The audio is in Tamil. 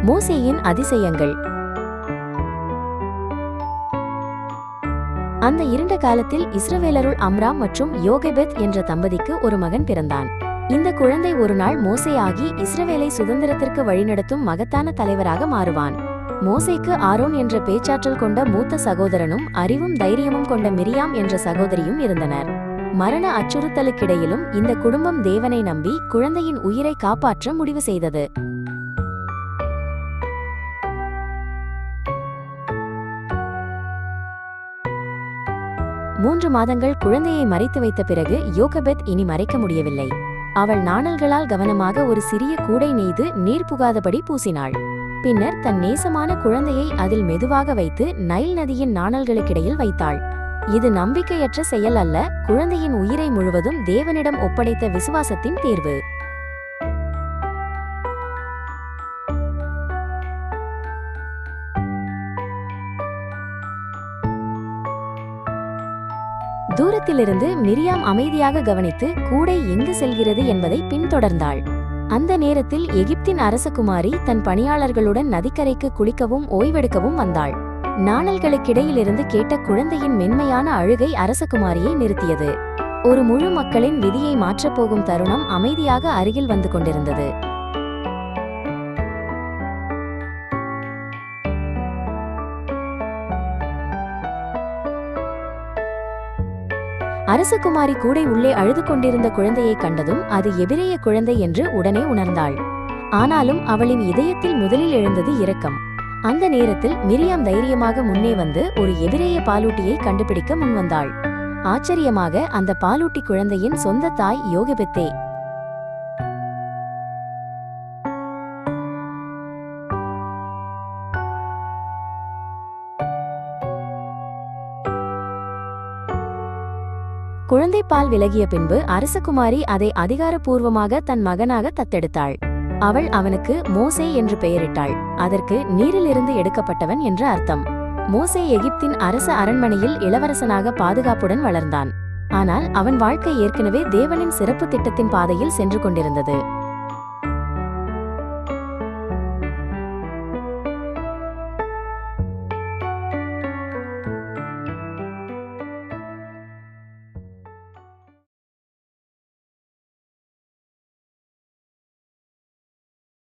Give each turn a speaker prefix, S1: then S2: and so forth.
S1: மோசேயின் அதிசயங்கள். அந்த இருண்ட காலத்தில் இஸ்ரவேலருள் அம்ராம் மற்றும் யோகெபெத் என்ற தம்பதிக்கு ஒரு மகன் பிறந்தான். இந்த குழந்தை ஒரு நாள் மோசே ஆகி இஸ்ரவேலை சுதந்திரத்திற்கு வழிநடத்தும் மகத்தான தலைவராக மாறுவான். மோசேக்கு ஆரோன் என்ற பேச்சாற்றல் கொண்ட மூத்த சகோதரனும் அறிவும் தைரியமும் கொண்ட மிரியாம் என்ற சகோதரியும் இருந்தனர். மரண அச்சுறுத்தலுக்கிடையிலும் இந்த குடும்பம் தேவனை நம்பி குழந்தையின் உயிரை காப்பாற்ற முடிவு செய்தது. மூன்று மாதங்கள் குழந்தையை மறைத்து வைத்த பிறகு யோகெபெத் இனி மறைக்க முடியவில்லை. அவள் நாணல்களால் கவனமாக ஒரு சிறிய கூடை நெய்து நீர் புகாதபடி பூசினாள். பின்னர் தன் நேசமான குழந்தையை அதில் மெதுவாக வைத்து நைல் நதியின் நாணல்களுக்கிடையில் வைத்தாள். இது நம்பிக்கையற்ற செயல் அல்ல, குழந்தையின் உயிரை முழுவதும் தேவனிடம் ஒப்படைத்த விசுவாசத்தின் தேர்வு. தூரத்திலிருந்து மிரியாம் அமைதியாக கவனித்து கூடை எங்கு செல்கிறது என்பதை பின்தொடர்ந்தாள். அந்த நேரத்தில் எகிப்தின் அரசகுமாரி தன் பணியாளர்களுடன் நதிக்கரைக்கு குளிக்கவும் ஓய்வெடுக்கவும் வந்தாள். நாணல்களுக்கிடையிலிருந்து கேட்ட குழந்தையின் மென்மையான அழுகை அரசகுமாரியை நிறுத்தியது. ஒரு முழு மக்களின் விதியை மாற்றப்போகும் தருணம் அமைதியாக அருகில் வந்து கொண்டிருந்தது. அரசகுமாரி கூடை உள்ளே அழுது கொண்டிருந்த குழந்தையை கண்டதும் அது எபிரேய குழந்தை என்று உடனே உணர்ந்தாள். ஆனாலும் அவளின் இதயத்தில் முதலில் எழுந்தது இரக்கம். அந்த நேரத்தில் மிரியாம் தைரியமாக முன்னே வந்து ஒரு எபிரேய பாலூட்டியை கண்டுபிடிக்க முன்வந்தாள். ஆச்சரியமாக அந்த பாலூட்டி குழந்தையின் சொந்த தாய் யோகெபெத்தே. குழந்தை பால் விலகிய பின்பு அரசகுமாரி அதை அதிகாரப்பூர்வமாக தன் மகனாக தத்தெடுத்தாள். அவள் அவனுக்கு மோசே என்று பெயரிட்டாள். அதற்கு நீரிலிருந்து எடுக்கப்பட்டவன் என்று அர்த்தம். மோசே எகிப்தின் அரச அரண்மனையில் இளவரசனாக பாதுகாப்புடன் வளர்ந்தான். ஆனால் அவன் வாழ்க்கை ஏற்கனவே தேவனின் சிறப்பு திட்டத்தின் பாதையில் சென்று கொண்டிருந்தது.